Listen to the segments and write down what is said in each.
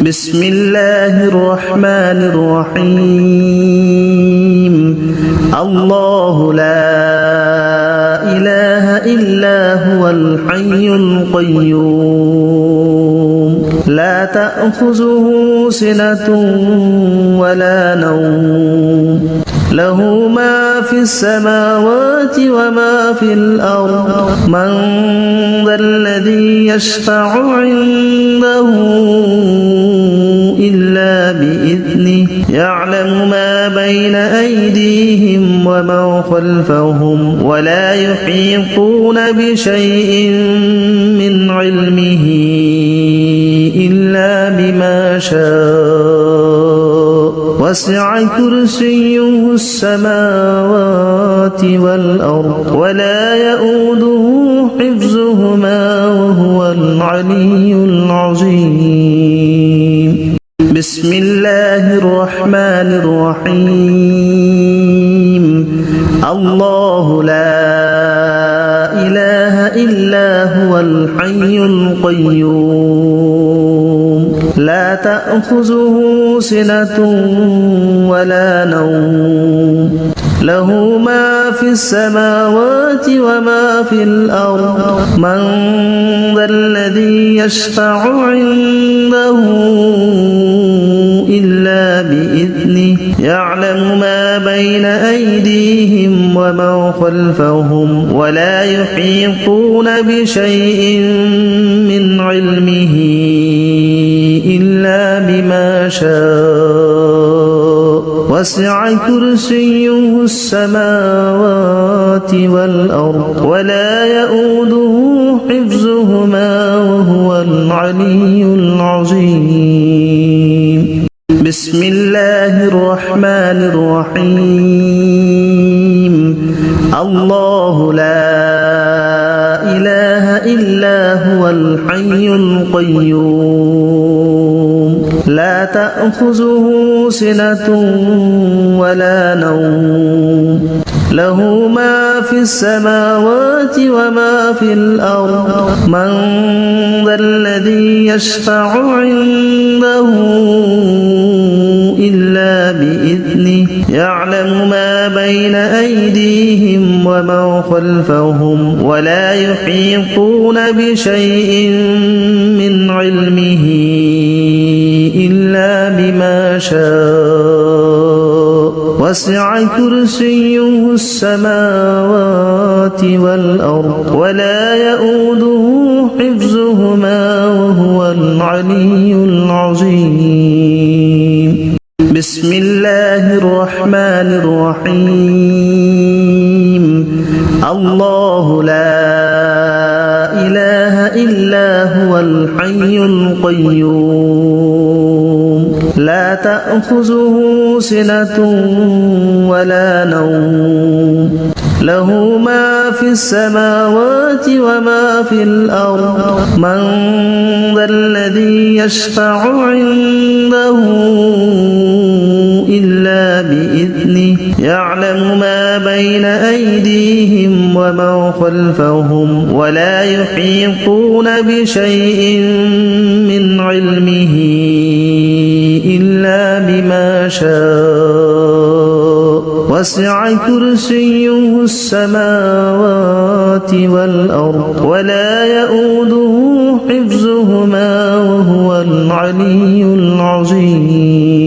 بسم الله الرحمن الرحيم الله لا إله إلا هو الحي القيوم لا تأخذه سنة ولا نوم له ما في السماوات وما في الأرض من ذا الذي يشفع عنده إلا بإذنه يعلم ما بين أيديهم وما خلفهم ولا يحيطون بشيء من علمه إلا بما شاء وسع كرسيه السماوات والأرض ولا يؤوده حفظهما وهو العلي العظيم بسم الله الرحمن الرحيم الله لا إله إلا هو الحي القيوم لا تأخذه سنة ولا نوم له ما في السماوات وما في الأرض من ذا الذي يشفع عنده إلا بإذنه يعلم ما بين أيديهم وما خلفهم ولا يحيطون بشيء من علمه إلا بما شاء وسع كرسيه السماوات والأرض ولا يؤوده حفظهما وهو العلي العظيم بسم الله الرحمن الرحيم الله لا إله إلا هو الحي القيوم لا تأخذه سنة ولا نوم له ما في السماوات وما في الأرض من ذا الذي يشفع عنده إلا بإذنه يعلم ما بين أيديهم وما خلفهم ولا يحيطون بشيء من علمه إلا بما شاء وسع كرسيه السماوات والأرض ولا يؤوده حفظهما وهو العلي العظيم بسم الله الرحمن الرحيم الله لا إله إلا هو الحي القيوم لا تأخذه سنة ولا نوم له ما في السماوات وما في الأرض من ذا الذي يشفع عنده إلا بإذنه يعلم ما بين أيديهم وما خلفهم ولا يحيطون بشيء من علمه إلا بما شاء وسع كرسيه السماوات والأرض ولا يؤوده حفظهما وهو العلي العظيم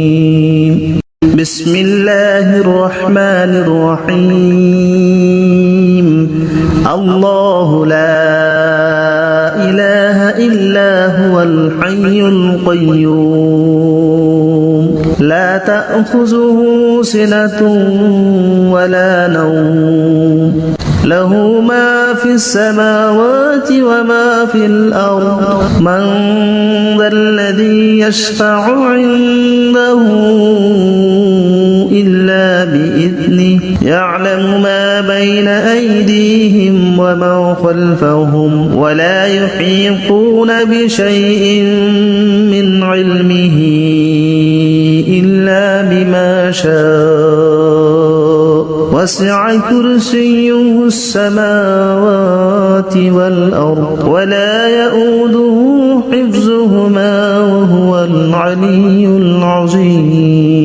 بسم الله الرحمن الرحيم الله لا إله إلا هو الحي القيوم لا تأخذه سنة ولا نوم له ما في السماوات وما في الأرض من ذا الذي يشفع عنده إلا بإذنه يعلم ما بين أيديهم وما خلفهم ولا يحيطون بشيء من علمه إلا بما شاء وسع كرسيه السماوات والأرض ولا يؤوده حفظهما وهو العلي العظيم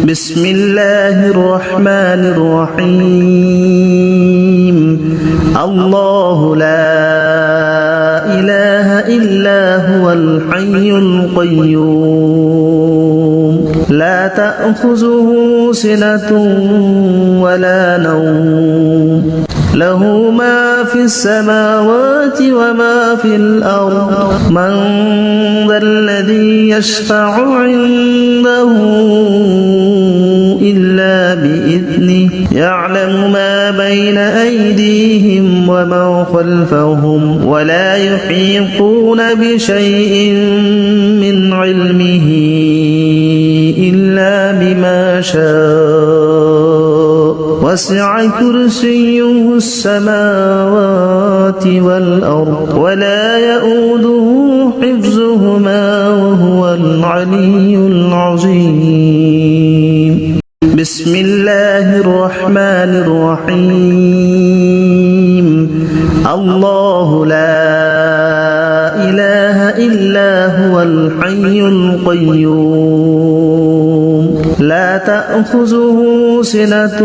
بسم الله الرحمن الرحيم الله لا إله إلا هو الحي القيوم لا تأخذه سنة ولا نوم له ما في السماوات وما في الأرض من ذا الذي يشفع عنده إلا بإذنه يعلم ما بين أيديهم وما خلفهم ولا يحيطون بشيء من علمه إلا بما شاء وسع كرسيه السماوات والأرض ولا يؤوده حفظهما وهو العلي العظيم بسم الله الرحمن الرحيم الله لا إله إلا هو الحي القيوم لا تأخذه سنة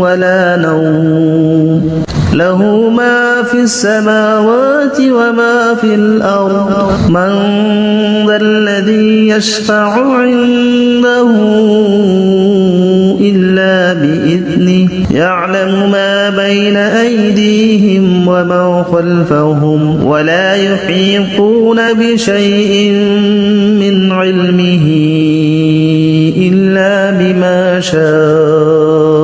ولا نوم له ما في السماوات وما في الأرض من ذا الذي يشفع عنده إلا بإذنه يعلم ما بين أيديهم وما خلفهم ولا يحيطون بشيء من علمه إلا بما شاء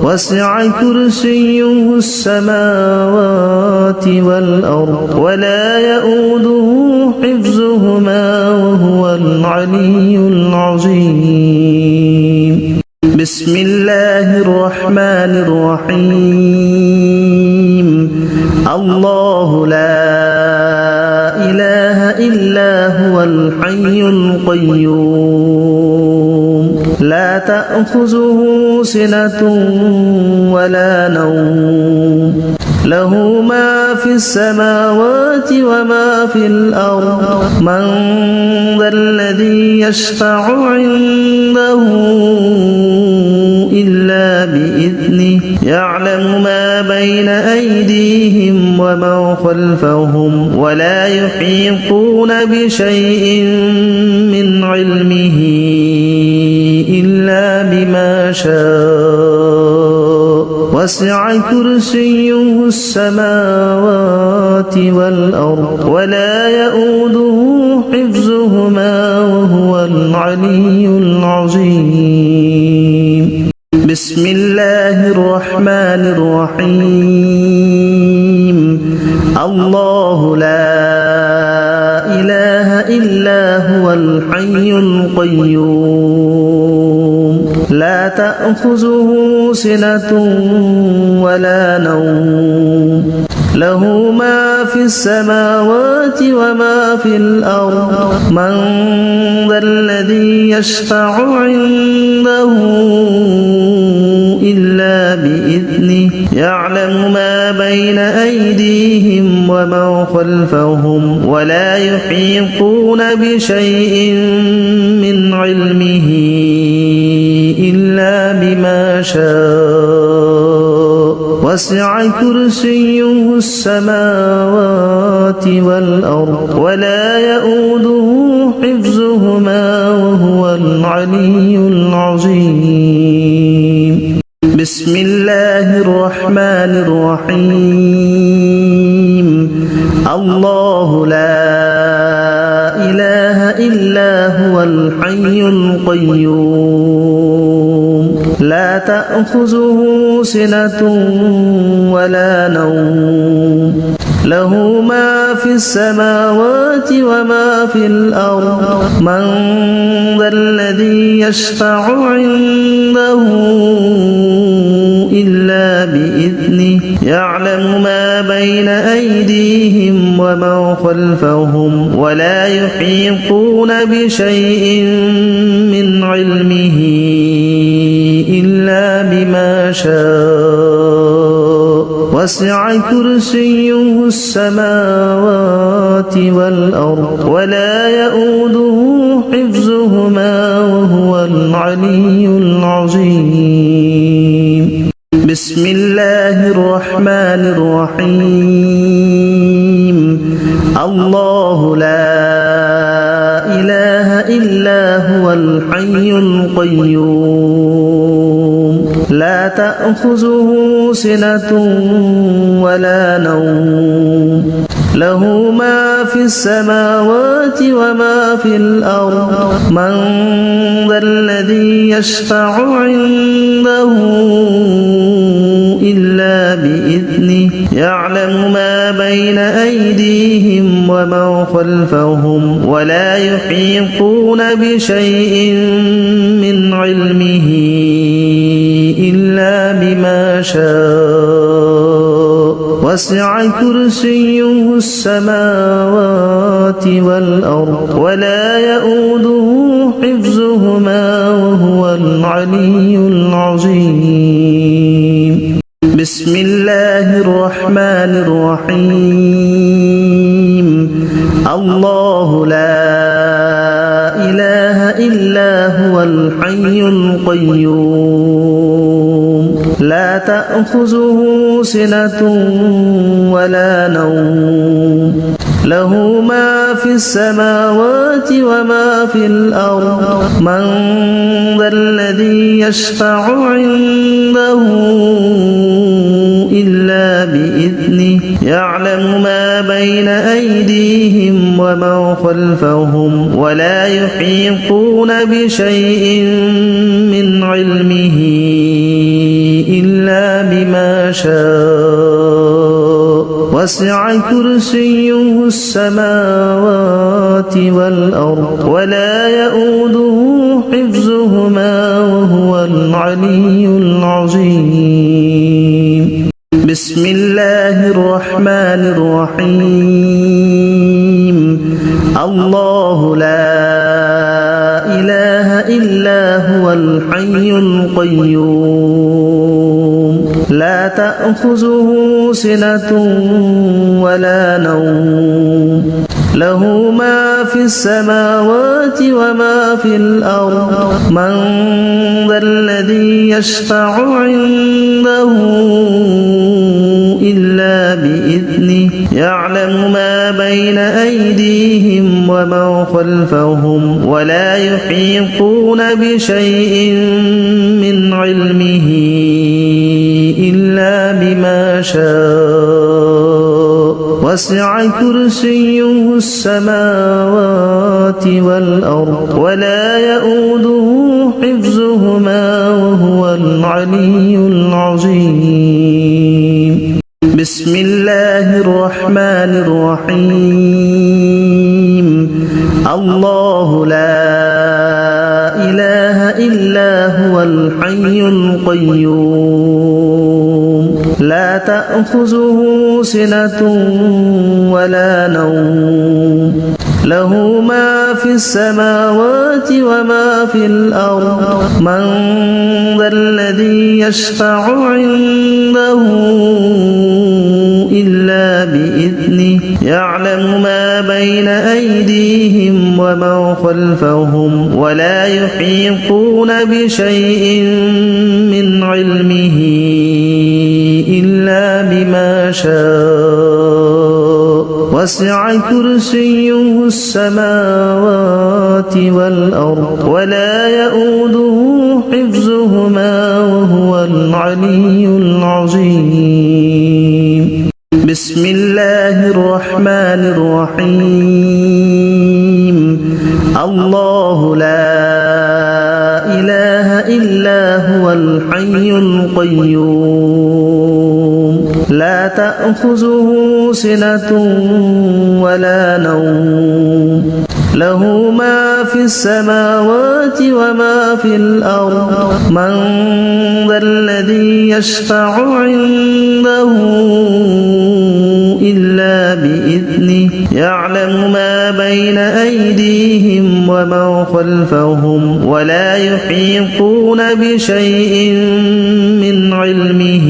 وسع كرسيه السماوات والأرض ولا يؤوده حفظهما وهو العلي العظيم بسم الله الرحمن الرحيم الله لا إله إلا هو الحي القيوم لا تأخذه سنة ولا نوم له ما في السماوات وما في الأرض من ذا الذي يشفع عنده إلا بإذنه يعلم ما بين أيديهم وما خلفهم ولا يحيطون بشيء من علمه إلا بما شاء وسع كرسيه السماوات والأرض ولا يؤوده حفظهما وهو العلي العظيم بسم الله الرحمن الرحيم الله لا إله إلا هو الحي القيوم لا تأخذه سنة ولا نوم له ما في السماوات وما في الأرض من ذا الذي يشفع عنده إلا بإذنه يعلم ما بين أيديهم وما خلفهم ولا يحيطون بشيء من علمه إلا بما شاء وسع كرسيه السماوات والأرض ولا يؤوده حفظهما وهو العلي العظيم بسم الله الرحمن الرحيم الله لا إله إلا هو الحي القيوم لا تأخذه سنة ولا نوم له ما في السماوات وما في الأرض من ذا الذي يشفع عنده إلا بإذنه يعلم ما بين أيديهم وما خلفهم ولا يحيطون بشيء من علمه إلا بما شاء وسع كرسيه السماوات والأرض ولا يؤوده حفظهما وهو العلي العظيم. بسم الله الرحمن الرحيم. الله لا إله إلا هو الحي القيوم لا تأخذه سنة ولا نوم له ما في السماوات وما في الأرض من ذا الذي يشفع عنده إلا بإذنه يعلم ما بين أيديهم وما خلفهم ولا يحيطون بشيء من علمه إلا بما شاء وسع كرسيه السماوات والأرض ولا يؤوده حفظهما وهو العلي العظيم. بسم الله الرحمن الرحيم. الله لا إله إلا هو الحي القيوم لا تأخذه سنة ولا نوم له ما في السماوات وما في الأرض من ذا الذي يشفع عنده إلا بإذنه يعلم ما بين أيديهم وما خلفهم ولا يحيطون بشيء من علمه إلا بما شاء وسع كرسيه السماوات والأرض ولا يؤوده حفظهما وهو العلي العظيم. بسم الله الرحمن الرحيم. الله لا إله إلا هو الحي القيوم لا تأخذه سنة ولا نوم له ما في السماوات وما في الأرض من ذا الذي يشفع عنده إلا بإذنه يعلم ما بين أيديهم وما خلفهم ولا يحيطون بشيء من علمه إلا بما شاء وسع كرسيه السماوات والأرض ولا يؤوده حفظهما وهو العلي العظيم. بسم الله الرحمن الرحيم. الله لا إله إلا هو الحي القيوم لا تأخذه سنة ولا نوم له ما في السماوات وما في الأرض من ذا الذي يشفع عنده إلا بإذنه يعلم ما بين أيديهم وما خلفهم ولا يحيطون بشيء من علمه إلا بما شاء وسع كرسيه السماوات والأرض ولا يؤوده حفظهما وهو العلي العظيم. بسم الله الرحمن الرحيم. الله لا إله إلا هو الحي القيوم لا تأخذه سنة ولا نوم له ما في السماوات وما في الأرض من ذا الذي يشفع عنده إلا بإذنه يعلم ما بين أيديهم وما خلفهم ولا يحيطون بشيء من علمه إلا بما شاء وسع كرسيه السماوات والأرض ولا يؤوده حفظهما وهو العلي العظيم. بسم الله الرحمن الرحيم. الله لا إله إلا هو الحي القيوم لا تأخذه سنة ولا نوم له ما في السماوات وما في الأرض من ذا الذي يشفع عنده إلا بإذنه يعلم ما بين أيديهم وما خلفهم ولا يحيطون بشيء من علمه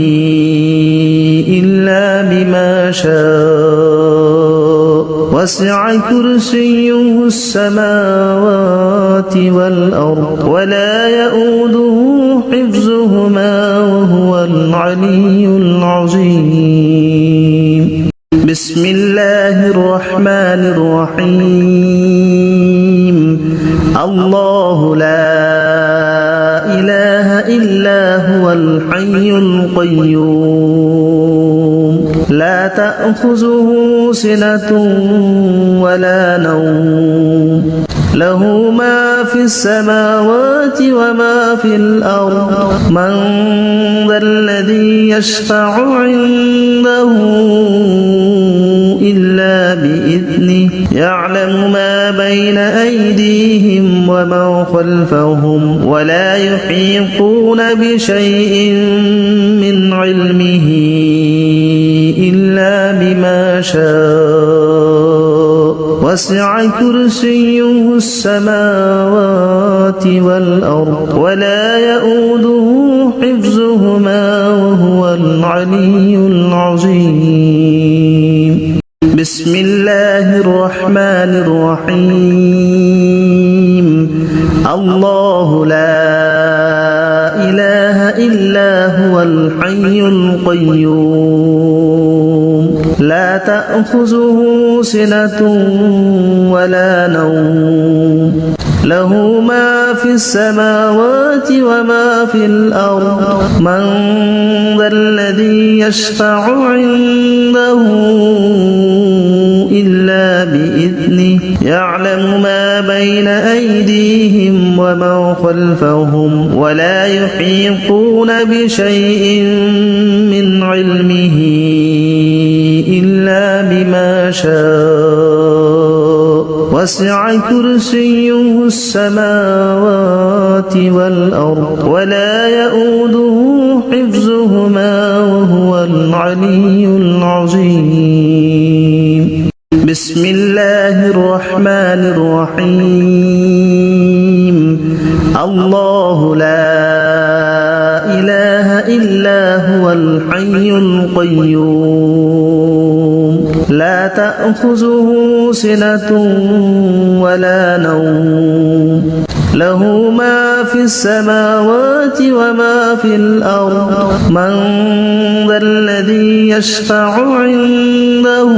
إلا شاء وسع كرسيه السماوات والأرض ولا يؤوده حفظهما وهو العلي العظيم بسم الله الرحمن الرحيم الله لا إله إلا هو الحي القيوم لا تأخذه سنة ولا نوم له ما في السماوات وما في الأرض من ذا الذي يشفع عنده إلا بإذنه يعلم ما بين أيديهم وما خلفهم ولا يحيطون بشيء من علمه إلا بما شاء وسع كرسيه السماوات والأرض ولا يؤوده حفظهما وهو العلي العظيم بسم الله الرحمن الرحيم الله لا إله إلا هو الحي القيوم لا تأخذه سنة ولا نوم له ما في السماوات وما في الأرض من ذا الذي يشفع عنده إلا بإذنه يعلم ما بين أيديهم وما خلفهم ولا يحيطون بشيء من علمه إلا بما شاء وسع كرسيه السماوات والأرض ولا يؤوده حفظهما وهو العلي العظيم بسم الله الرحمن الرحيم الله لا إله إلا هو الحي القيوم لا تأخذه سنة ولا نوم له ما في السماوات وما في الأرض من ذا الذي يشفع عنده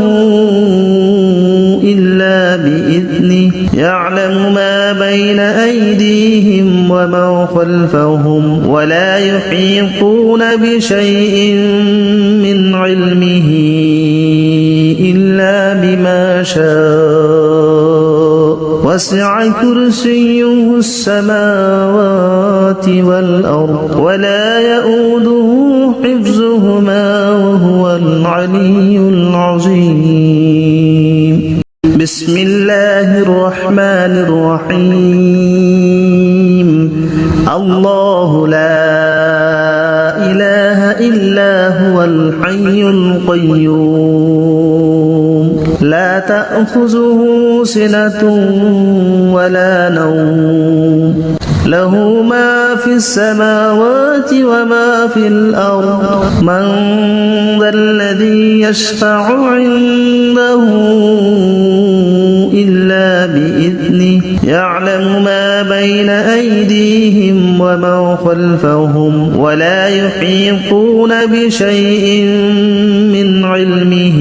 إلا بإذنه يعلم ما بين أيديهم وما خلفهم ولا يحيطون بشيء من علمه إلا بما شاء وسع كرسيه السماوات والأرض ولا يؤوده حفظهما وهو العلي العظيم بسم الله الرحمن الرحيم الله لا إله إلا هو الحي القيوم لا تأخذه سنة ولا نوم له ما في السماوات وما في الأرض من ذا الذي يشفع عنده إلا بإذنه يعلم ما بين أيديهم وما خلفهم ولا يحيطون بشيء من علمه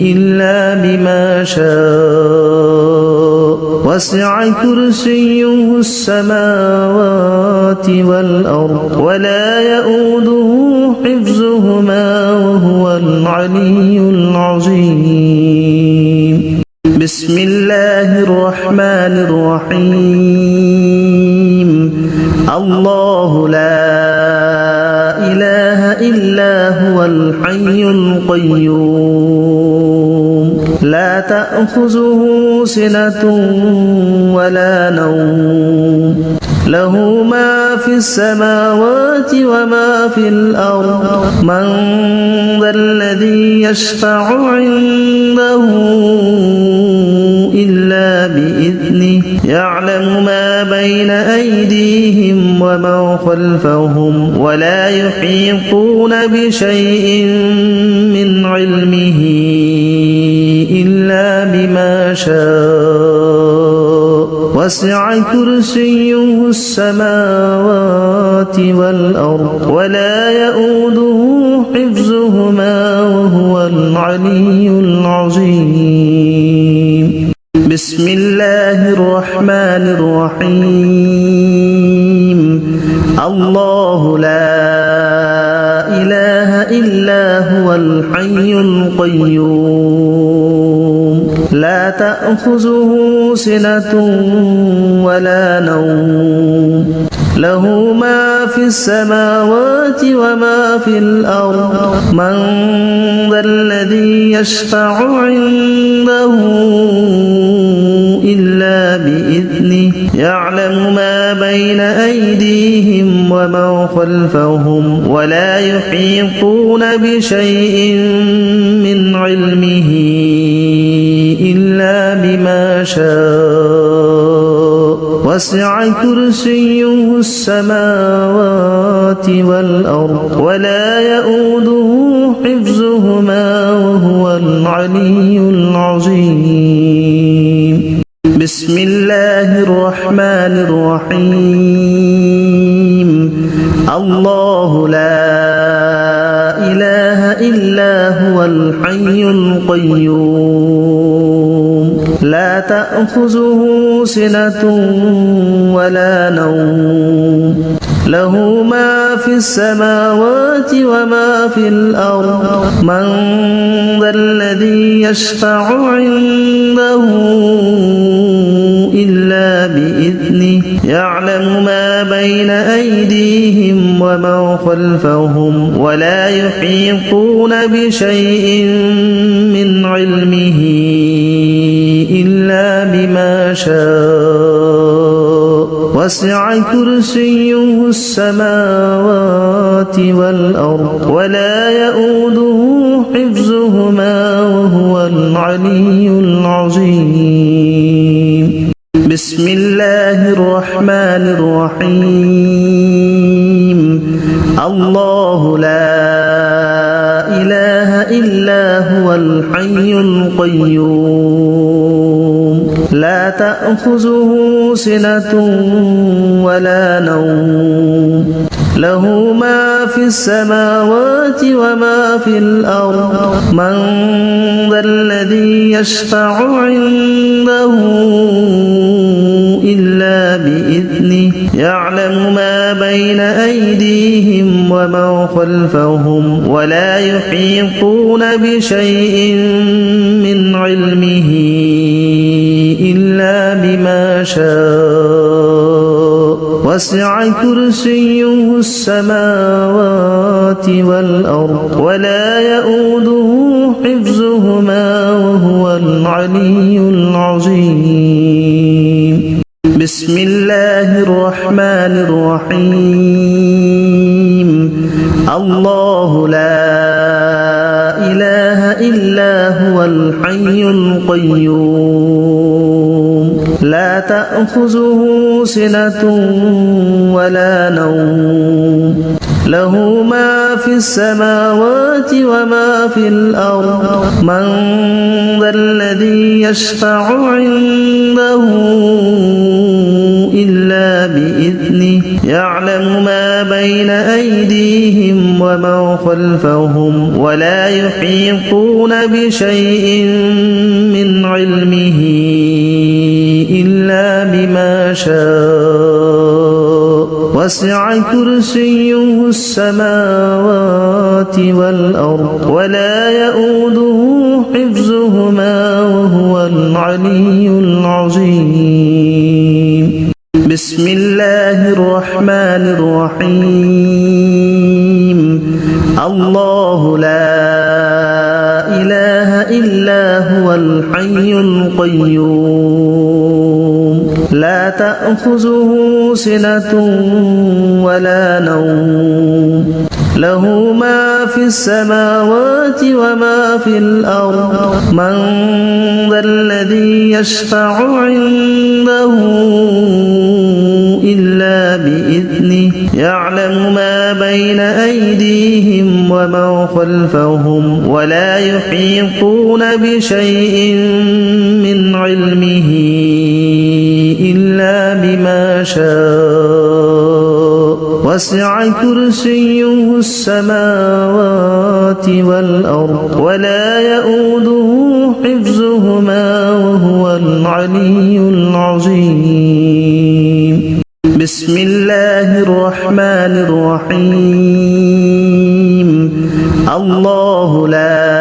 إلا بما شاء وسع كرسيه السماوات والأرض ولا يؤوده حفظهما وهو العلي العظيم بسم الله الرحمن الرحيم الله لا إله إلا هو الحي القيوم لا تأخذه سنة ولا نوم له ما في السماوات وما في الأرض من ذا الذي يشفع عنده إلا بإذنه يعلم ما بين أيديهم ومن خلفهم ولا يحيطون بشيء من علمه إلا بما شاء وسع كرسيه السماوات والأرض ولا يؤوده حفظهما وهو العلي العظيم بسم الله الرحمن الرحيم الله لا إله إلا هو الحي القيوم لا تأخذه سنة ولا نوم له ما في السماوات وما في الأرض من ذا الذي يشفع عنده إلا بإذنه يعلم ما بين أيديهم ومن خلفهم ولا يحيطون بشيء من علمه إلا بما شاء وسع كرسيه السماوات والأرض ولا يؤوده حفظهما وهو العلي العظيم بسم الله الرحمن الرحيم الله لا إله إلا هو الحي القيوم لا تأخذه سنة ولا نوم له ما في السماوات وما في الأرض من ذا الذي يشفع عنده إلا بإذنه يعلم ما بين أيديهم ومن خلفهم ولا يحيطون بشيء من علمه إلا بما شاء وسع كرسيه السماوات والأرض ولا يؤوده حفظهما وهو العلي العظيم بسم الله الرحمن الرحيم الله لا إله إلا هو الحي القيوم لا تأخذه سنة ولا نوم له ما في السماوات وما في الأرض من ذا الذي يشفع عنده إلا بإذنه يعلم ما بين أيديهم ومن خلفهم ولا يحيطون بشيء من علمه إلا بما شاء وسع كرسيه السماوات والأرض ولا يؤوده حفظهما وهو العلي العظيم بسم الله الرحمن الرحيم الله لا إله إلا هو الحي القيوم لا تأخذه سنة ولا نوم له ما في السماوات وما في الأرض من ذا الذي يشفع عنده إلا بإذنه يعلم ما بين أيديهم ومن خلفهم ولا يحيطون بشيء من علمه إلا بما شاء وسع كرسيه السماوات والأرض ولا يؤوده حفظهما وهو العلي العظيم بسم الله الرحمن الرحيم الله لا إله إلا هو الحي القيوم لا تأخذه سنة ولا نوم له ما في السماوات وما في الأرض من ذا الذي يشفع عنده إلا بإذنه يعلم ما بين أيديهم وما خلفهم ولا يحيطون بشيء من علمه إلا بما شاء وسع كرسيه السماوات والأرض ولا يؤوده حفظهما وهو العلي العظيم بسم الله الرحمن الرحيم الله لا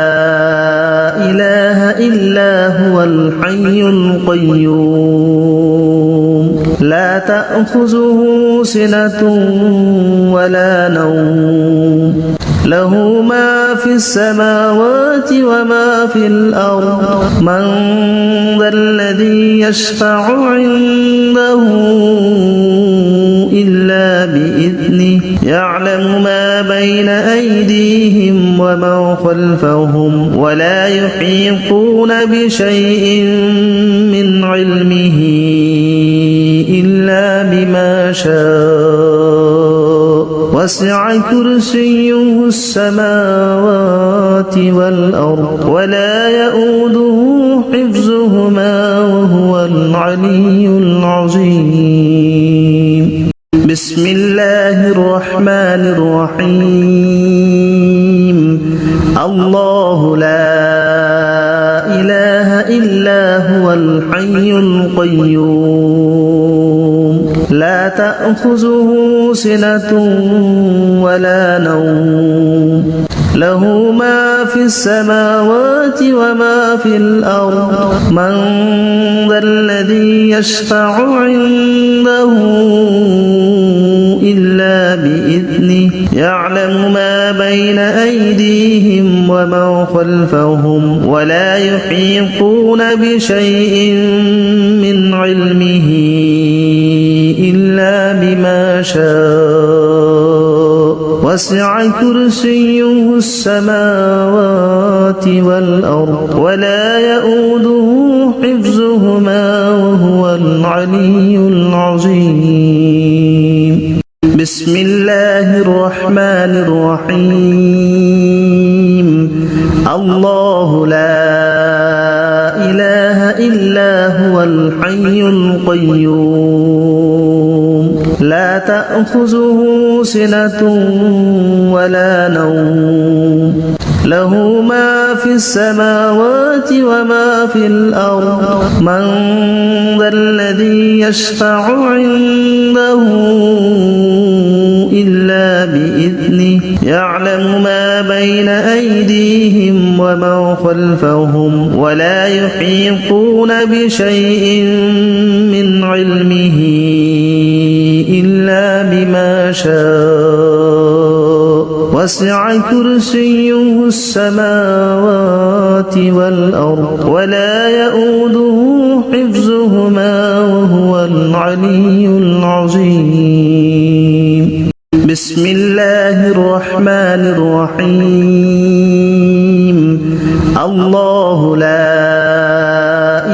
إله إلا هو الحي القيوم لا تأخذه سنة ولا نوم له ما في السماوات وما في الأرض من ذا الذي يشفع عنده إلا بإذنه يعلم ما بين أيديهم وما خلفهم ولا يحيطون بشيء من علمه إلا بما شاء وسع كرسيه السماوات والأرض ولا يؤوده حفظهما وهو العلي العظيم بسم الله الرحمن الرحيم الله لا إله إلا هو الحي القيوم لا تأخذه سنة ولا نوم له ما في السماوات وما في الأرض من ذا الذي يشفع عنده إلا بإذنه يعلم ما بين أيديهم وما خلفهم ولا يحيطون بشيء من علمه إلا بما شاء وسع كرسيه السماوات والأرض ولا يؤوده حفظهما وهو العلي العظيم بسم الله الرحمن الرحيم الله لا إله إلا هو الحي القيوم لا تأخذه سنة ولا نوم له ما في السماوات وما في الأرض من ذا الذي يشفع عنده إلا بإذنه يعلم ما بين أيديهم وما خلفهم ولا يحيطون بشيء من علمه إلا بما شاء وسع كرسيه السماوات والأرض ولا يؤوده حفظهما وهو العلي العظيم بسم الله الرحمن الرحيم الله لا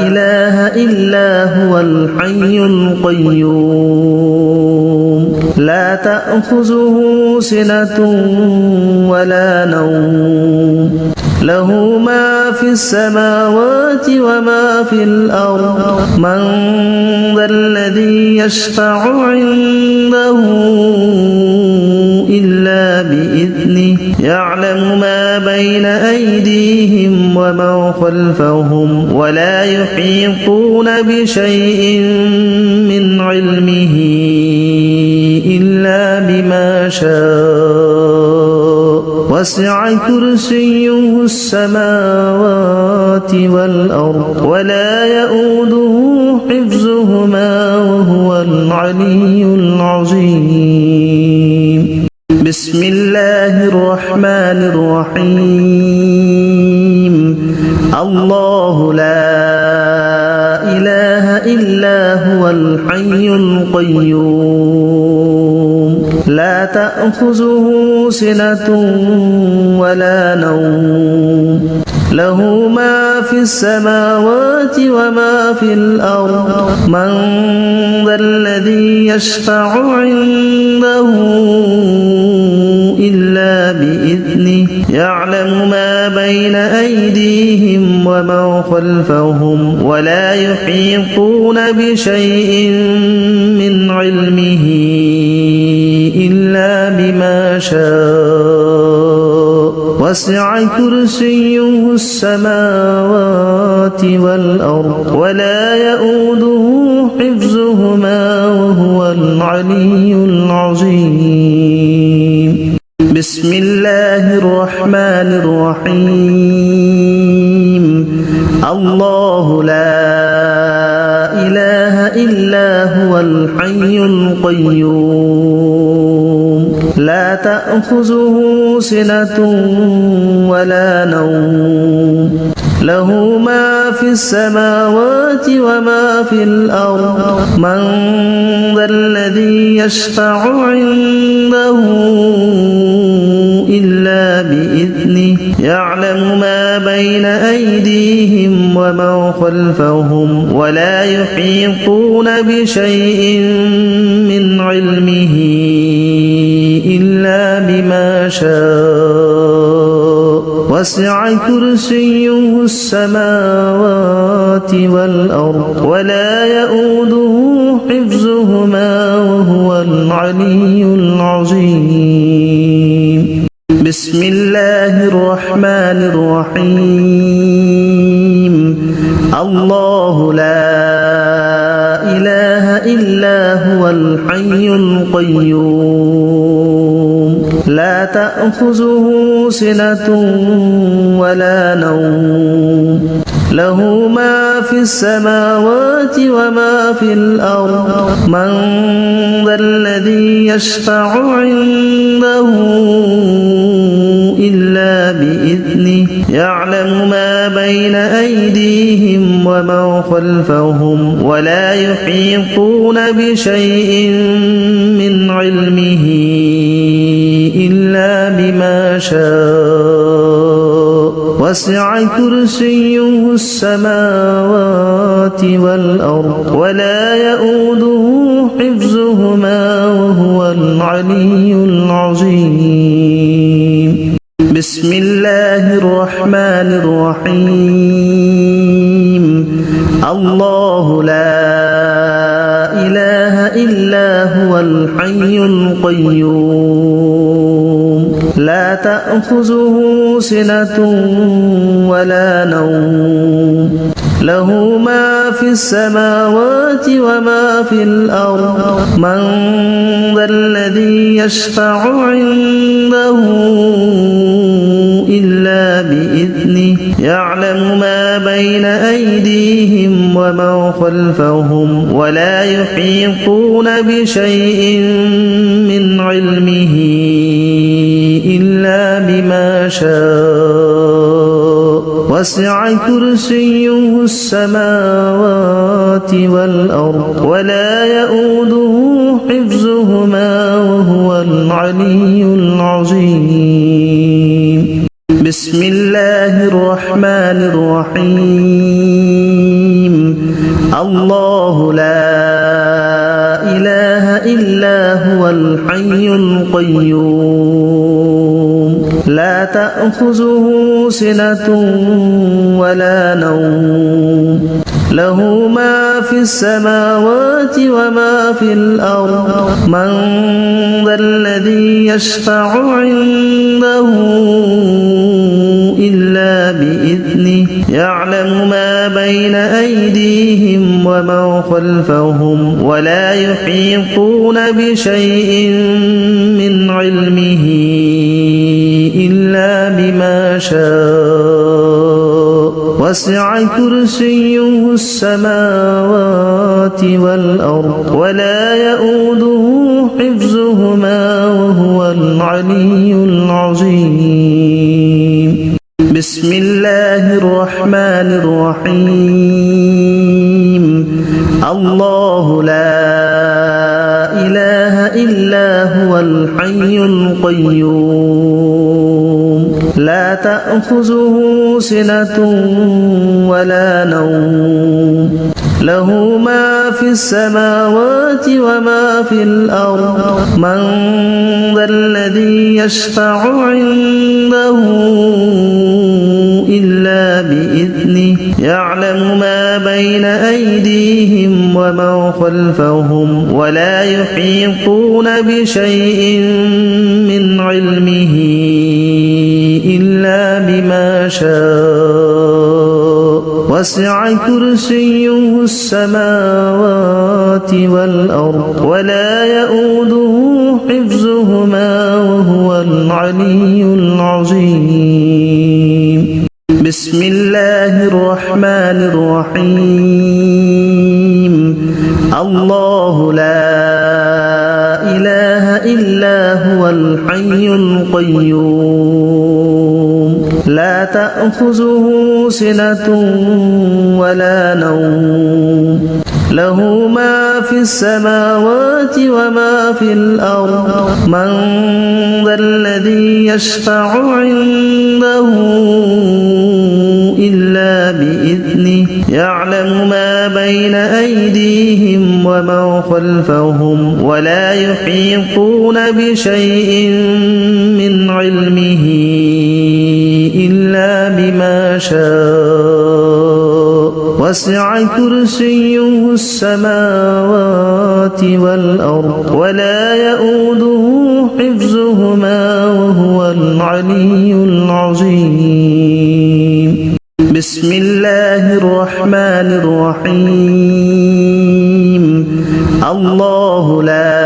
إله إلا هو الحي القيوم لا تأخذه سنة ولا نوم له ما في السماوات وما في الأرض من ذا الذي يشفع عنده إلا بإذنه يعلم ما بين أيديهم وما خلفهم ولا يحيطون بشيء من علمه إلا بما شاء وسع كرسيه السماوات والأرض ولا يؤوده حفظهما وهو العلي العظيم بسم الله الرحمن الرحيم الله لا إله إلا هو الحي القيوم لا تأخذه سنة ولا نوم له ما في السماوات وما في الأرض من ذا الذي يشفع عنده إلا بإذنه يعلم ما بين أيديهم وما خلفهم ولا يحيطون بشيء من علمه إلا بما شاء وسع كرسيه السماوات والأرض ولا يؤوده حفظهما وهو العلي العظيم بسم الله الرحمن الرحيم الله لا إله إلا هو الحي القيوم لا تأخذه سنة ولا نوم له ما في السماوات وما في الأرض من ذا الذي يشفع عنده إلا بإذنه يعلم ما بين أيديهم وما خلفهم ولا يحيطون بشيء من علمه إلا بما شاء وسع كرسيه السماوات والأرض ولا يؤوده حفظهما وهو العلي العظيم بسم الله الرحمن الرحيم الله لا إله إلا هو الحي القيوم لا تأخذه سنة ولا نوم له ما في السماوات وما في الأرض من ذا الذي يشفع عنده إلا بإذنه يعلم ما بين أيديهم وما خلفهم ولا يحيطون بشيء من علمه إلا بما شاء وسع كرسيه السماوات والأرض ولا يؤوده حفظهما وهو العلي العظيم بسم الله الرحمن الرحيم الله لا إله إلا هو الحي القيوم لا تأخذه سنة ولا نوم له ما في السماوات وما في الأرض من ذا الذي يشفع عنده إلا بإذنه يعلم ما بين أيديهم وما خلفهم ولا يحيطون بشيء من علمه إلا بما شاء وسع كرسيه السماوات والأرض ولا يؤوده حفظهما وهو العلي العظيم بسم الله الرحمن الرحيم الله لا إله إلا هو الحي القيوم لا تأخذه سنة ولا نوم له ما في السماوات وما في الأرض من ذا الذي يشفع عنده إلا بإذنه يعلم ما بين أيديهم وما خلفهم ولا يحيطون بشيء من علمه إلا بما شاء وسع كرسيه السماوات والأرض ولا يؤوده حفظهما وهو العلي العظيم بسم الله الرحمن الرحيم الله لا إله إلا هو الحي القيوم لا تأخذه سنة ولا نوم له ما في السماوات وما في الأرض من ذا الذي يشفع عنده إلا بإذنه يعلم ما بين أيديهم وما خلفهم ولا يحيطون بشيء من علمه إلا بما شاء وسع كرسيه السماوات والأرض ولا يؤوده حفظهما وهو العلي العظيم بسم الله الرحمن الرحيم الله لا إله إلا هو الحي القيوم لا تأخذه سنة ولا نوم له ما في السماوات وما في الأرض من ذا الذي يشفع عنده إلا بإذنه يعلم ما بين أيديهم وما خلفهم ولا يحيطون بشيء من علمه إلا بما شاء وسع كرسيه السماوات والأرض ولا يؤوده حفظهما وهو العلي العظيم بسم الله الرحمن الرحيم الله لا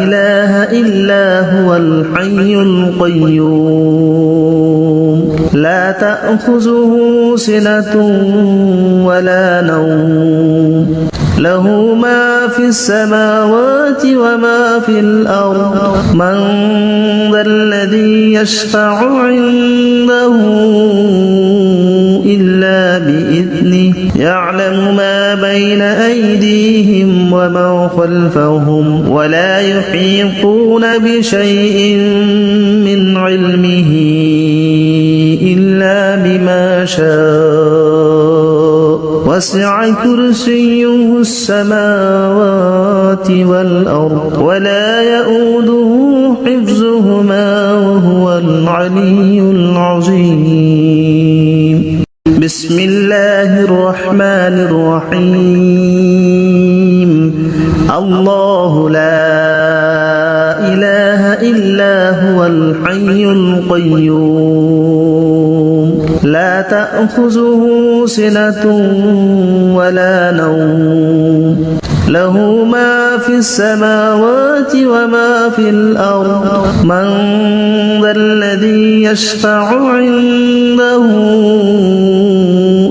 إله إلا هو الحي القيوم لا تأخذه سنة ولا نوم له ما في السماوات وما في الأرض من ذا الذي يشفع عنده إلا بإذنه يعلم ما بين أيديهم وما خلفهم ولا يحيطون بشيء من علمه إلا بما شاء وسع كرسيه السماوات والأرض ولا يؤوده حفظهما وهو العلي العظيم بسم الله الرحمن الرحيم الله لا إله إلا هو الحي القيوم لا تأخذه سنة ولا نوم له ما في السماوات وما في الأرض من ذا الذي يشفع عنده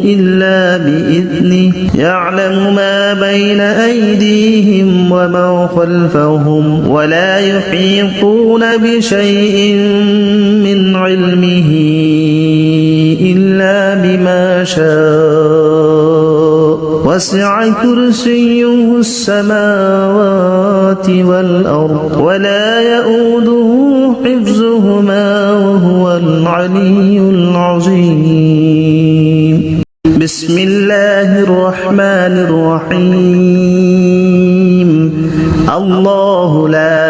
إلا بإذنه يعلم ما بين أيديهم وما خلفهم ولا يحيطون بشيء من علمه إلا بما شاء وسع كرسيه السماوات والأرض ولا يؤوده حفظهما وهو العلي العظيم بسم الله الرحمن الرحيم الله لا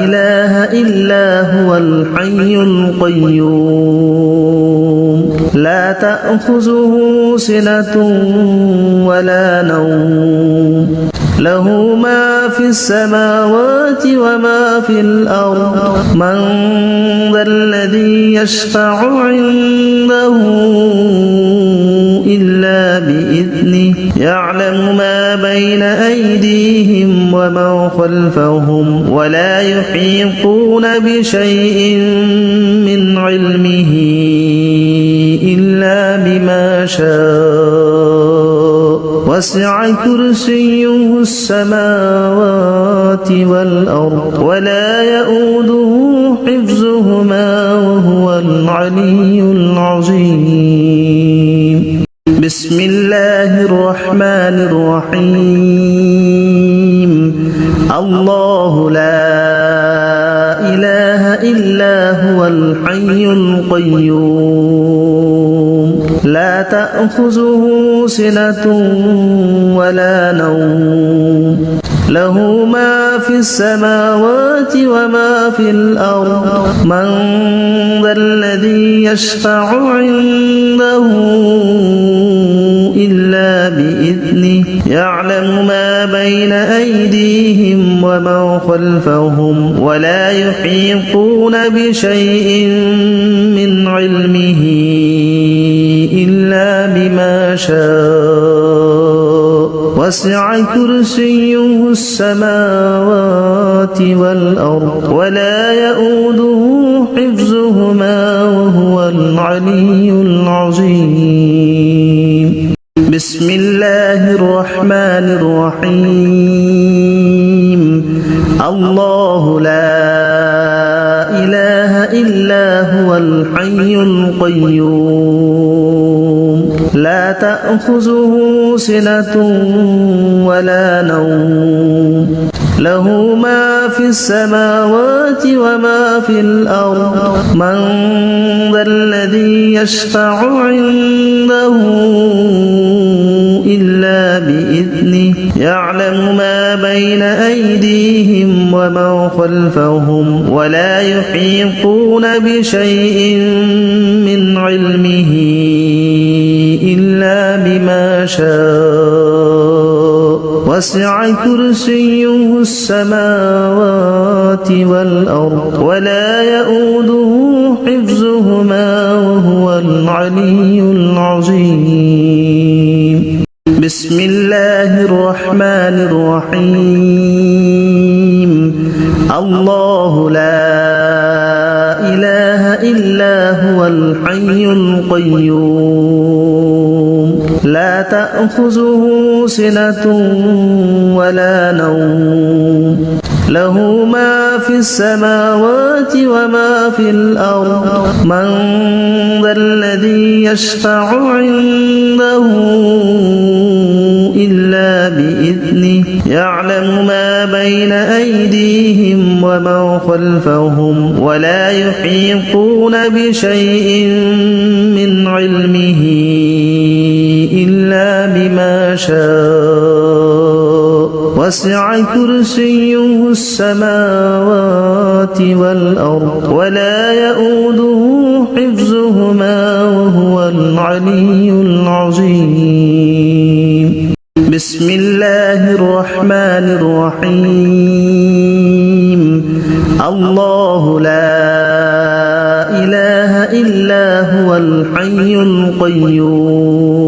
إله إلا هو الحي القيوم لا تأخذه سنة ولا نوم له ما في السماوات وما في الأرض من ذا الذي يشفع عنده إلا بإذنه يعلم ما بين أيديهم وما خلفهم ولا يحيطون بشيء من علمه إلا بما شاء وسع كرسيه السماوات والأرض ولا يؤوده حفظهما وهو العلي العظيم بسم الله الرحمن الرحيم الله لا إله إلا هو الحي القيوم لا تأخذه سنة ولا نوم له ما في السماوات وما في الأرض من ذا الذي يشفع عنده إلا بإذنه يعلم ما بين أيديهم وما خلفهم ولا يحيطون بشيء من علمه إلا بما شاء وسع كرسيه السماوات والأرض ولا يؤوده حفظهما وهو العلي العظيم بسم الله الرحمن الرحيم الله لا إله إلا هو الحي القيوم لا تأخذه سنة ولا نوم له ما في السماوات وما في الأرض من ذا الذي يشفع عنده إلا بإذنه يعلم ما بين أيديهم وما خلفهم ولا يحيطون بشيء من علمه إلا بما شاء وسع كرسيه السماوات والأرض ولا يؤوده حفظهما وهو العلي العظيم بسم الله الرحمن الرحيم الله لا إله إلا هو الحي القيوم لا تأخذه سنة ولا نوم له ما في السماوات وما في الأرض من ذا الذي يشفع عنده إلا بإذنه يعلم ما بين أيديهم وما خلفهم ولا يحيطون بشيء من علمه إلا بما شاء وسع كرسيه السماوات والأرض ولا يؤوده حفظهما وهو العلي العظيم بسم الله الرحمن الرحيم الله لا إله إلا هو الحي القيوم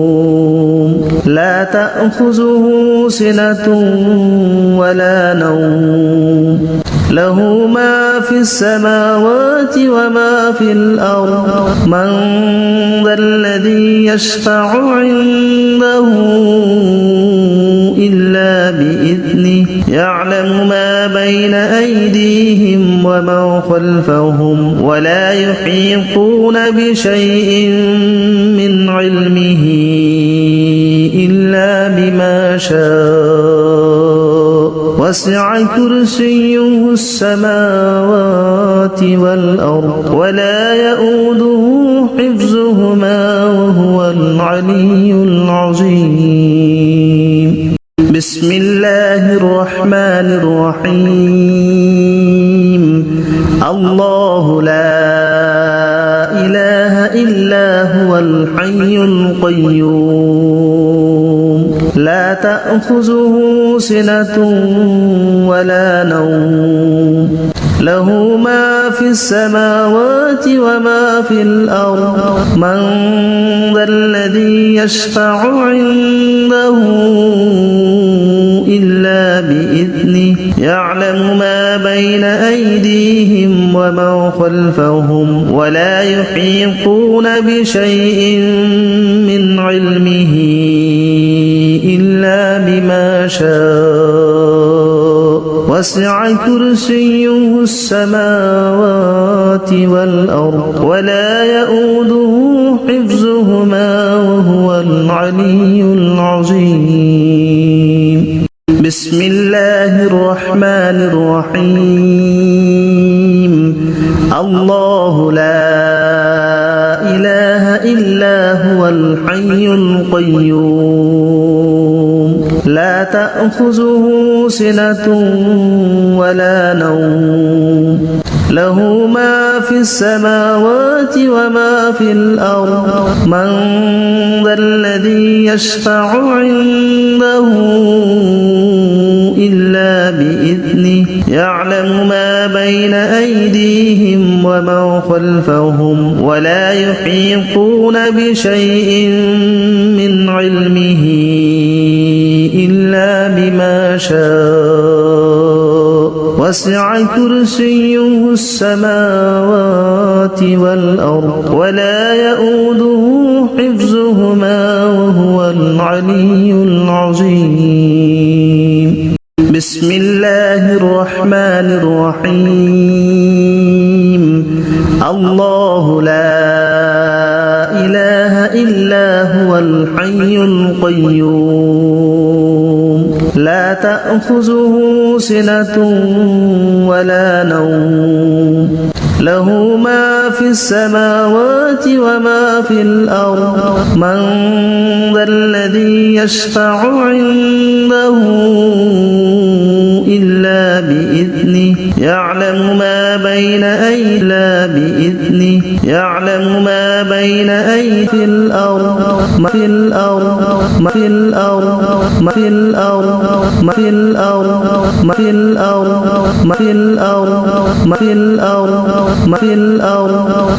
لا تأخذه سنة ولا نوم له ما في السماوات وما في الأرض من ذا الذي يشفع عنده إلا بإذنه يعلم ما بين أيديهم وما خلفهم ولا يحيطون بشيء من علمه إلا بما شاء وسع كرسيه السماوات والأرض ولا يؤوده حفظهما وهو العلي العظيم بسم الله الرحمن الرحيم الله لا إله إلا هو الحي القيوم لا تأخذه سنة ولا نوم له ما في السماوات وما في الأرض من ذا الذي يشفع عنده إلا بإذنه يعلم ما بين أيديهم وما خلفهم ولا يحيطون بشيء من علمه إلا بما شاء وسع كرسيه السماوات والأرض ولا يؤوده حفظهما وهو العلي العظيم بسم الله الرحمن الرحيم الله لا إله إلا هو الحي القيوم لا تأخذه سنة ولا نوم له ما في السماوات وما في الأرض من ذا الذي يشفع عنده إلا بإذنه يعلم ما بين أيديهم وما خلفهم ولا يحيطون بشيء من علمه إلا بما شاء وسع كرسيه السماوات والأرض ولا يؤوده حفظهما وهو العلي العظيم بسم الله الرحمن الرحيم الله لا إله إلا هو الحي القيوم لا تأخذه سنة ولا نوم له ما في السماوات وما في الأرض من ذا الذي يشفع عنده إلا بإذنه يعلم ما بين أيديهم بإذنه يعلم ما بين أيديهم في الأرض ما في الأرض ما في الأرض ما في الأرض ما في الأرض ما في الأرض ما في الأرض ما في الأرض ما في الأرض